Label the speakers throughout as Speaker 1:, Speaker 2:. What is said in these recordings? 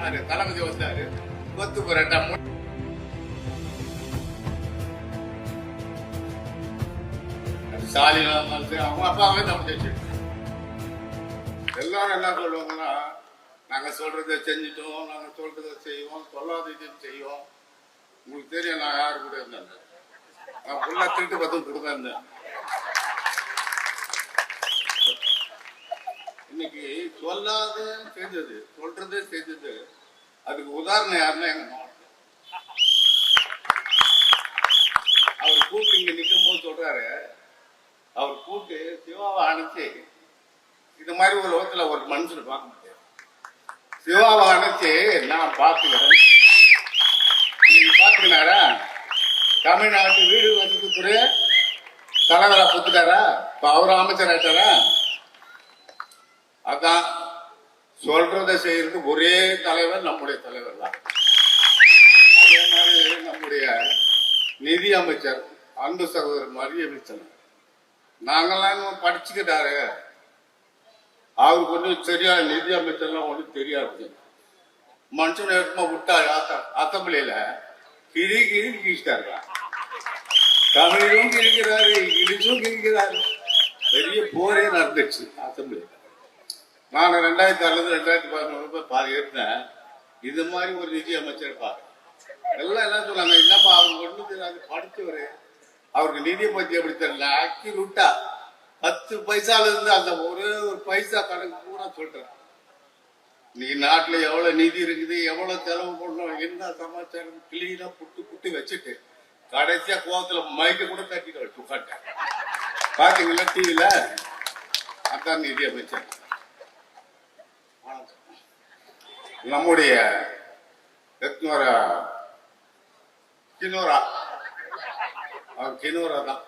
Speaker 1: தளபதி வந்தாரு கொத்து புரட்டா ஸ்டாலின் அவங்க அப்பாவே தப்பு வச்சு எல்லாரும் என்ன சொல்லுவாங்கன்னா நாங்க சொல்றதை செஞ்சுட்டோம், நாங்க சொல்றதை செய்வோம், சொல்லாததையும் செய்வோம். உங்களுக்கு தெரியும் நான் யாரு கூட இருந்தேன், நான் ஃபுல்லா திருட்டு பத்து கொடுக்க இருந்தேன். இன்னைக்கு சொல்லாத செஞ்சது, சொல்றதே செஞ்சது. அதுக்கு உதாரணம் யாருன்னா எங்க மாவட்டம். அவர் கூப்பிட்டு இங்க நிற்கும் போது சொல்றாரு, அவர் கூப்பிட்டு சிவாவை அணைச்சி இது மாதிரி ஒரு லோகத்துல ஒரு மனுஷனை பார்க்க முடியாது, சிவாவை அணைச்சி நான் பார்த்துக்கிறேன். நீங்க பார்த்துக்கினாரா? தமிழ்நாட்டு வீடு வசதித்துறை தலைவரா கொடுத்துட்டாரா? இப்ப அவர் அமைச்சர் ஆயிட்டாரா? அதான் சொல்றதை செய்யறதுக்கு ஒரே தலைவர் நம்முடைய தலைவர் தான். அதே மாதிரி நம்முடைய நிதி அமைச்சர் அன்பு சகோதரர் மாதிரி அமைச்சர் நாங்கெல்லாம் படிச்சுக்கிட்டாரு. அவருக்கு ஒன்றும் சரியா நிதி அமைச்சர்லாம் ஒன்றும் தெரியாது. மனுஷன் எடுத்துமா விட்டா அசம்பிளியில கிழிச்சிட்டாரு. தமிழும் கிழிக்கிறாரு, இங்கிலீஷும் கிழிக்கிறாரு. பெரிய போரே நடந்துச்சு அசம்பிளியில. நான் 2006 2011 பாதி இருந்தேன். இது மாதிரி ஒரு நிதி அமைச்சர் பாரு எல்லாம் என்ன சொன்னாங்க, என்னப்பா அவங்க ஒண்ணு தெரியாது, படிச்சவரு, அவருக்கு நிதியை பத்தி எப்படி தெரியல, அக்கி விட்டா 10 பைசால இருந்து அந்த ஒரே ஒரு பைசா கணக்கு பூரா சொல்றேன். நீ நாட்டுல எவ்வளவு நிதி இருக்குது, எவ்வளவு செலவு பண்ணணும், என்ன சமாச்சாரம் கிளீனா புட்டு வச்சுட்டு கடைசியா கோவத்துல மைக்க கூட தட்டிட்டு உட்காட்டேன். பாத்தீங்களா டிவில? அதான் நிதி அமைச்சர். நம்முடைய கினோரா தான்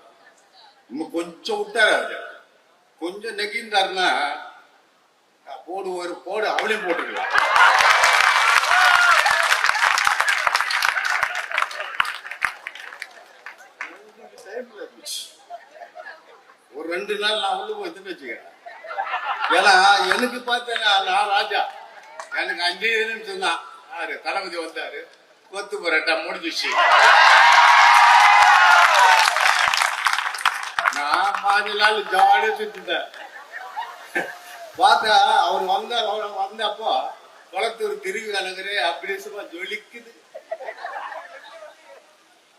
Speaker 1: இன்னும் கொஞ்சம் விட்டாரு, கொஞ்சம் நெகிந்தாருன்னா போடு அவளையும் போட்டுக்கலாம். ஒரு 2 நாள் நான் உள்ள போய் வச்சுக்கிறேன். ஏன்னா எனக்கு பார்த்தேன் நான் ராஜா, எனக்கு 5 நிமிஷம் தான். தளபதி வந்தாரு, கொத்து புரட்டா முடிஞ்சிச்சு. நான் 5 நாள் ஜாலியா சுத்திட்டேன். பார்த்தா அவர் வந்தப்போ குளத்தூர் திருவி அணுகிறே அப்படி சும்மா ஜொலிக்குது.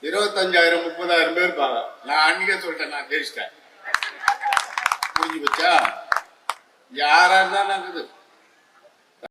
Speaker 1: 25,000 30,000 பேர் இருப்பாங்க. நான் அன்னைக்கே சொல்லிட்டேன், நான் ஜெயிச்சிட்டேன், முடிஞ்சு வச்சா யாரா இருந்தா நாக்குது.